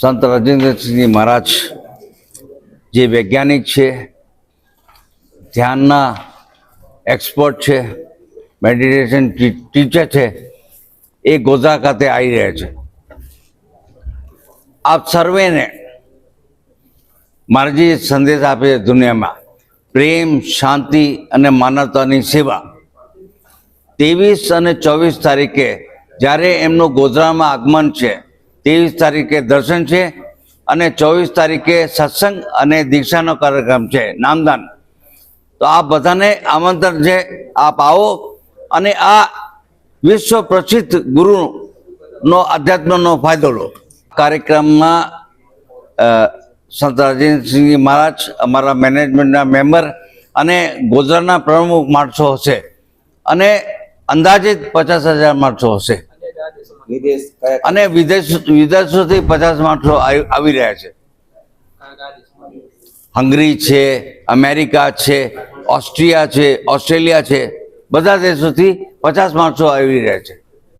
સંત રાજેન્દ્રસિંહજી મહારાજ જે વૈજ્ઞાનિક છે, ધ્યાનના એક્સપર્ટ છે, મેડિટેશન ટીચર છે, એ ગોધરા ખાતે આવી રહ્યા છે. આપ સર્વેને મારા જે સંદેશ આપે છે દુનિયામાં, પ્રેમ, શાંતિ અને માનવતાની સેવા. 23 અને 24 તારીખે જ્યારે એમનું ગોધરામાં આગમન છે, 23 તારીખે દર્શન છે અને 24 તારીખે સત્સંગ અને દીક્ષાનો કાર્યક્રમ છે, નામદાન. તો આ બધાને આમંત્રણ છે, આપ આવો અને આ વિશ્વ પ્રસિદ્ધ ગુરુનો અધ્યાત્મનો ફાયદો લો. કાર્યક્રમમાં સંત રાજેન્દ્રસિંહજી મહારાજ, અમારા મેનેજમેન્ટના મેમ્બર અને ગોધરાના પ્રમુખ માણસો હશે અને અંદાજિત 50,000 માણસો હશે અને વિદેશોથી 50 માણસો આવી રહ્યા છે. હંગરી છે, અમેરિકા છે, ઓસ્ટ્રિયા છે, ઓસ્ટ્રેલિયા છે, બધા દેશોથી 50 માણસો આવી રહ્યા છે.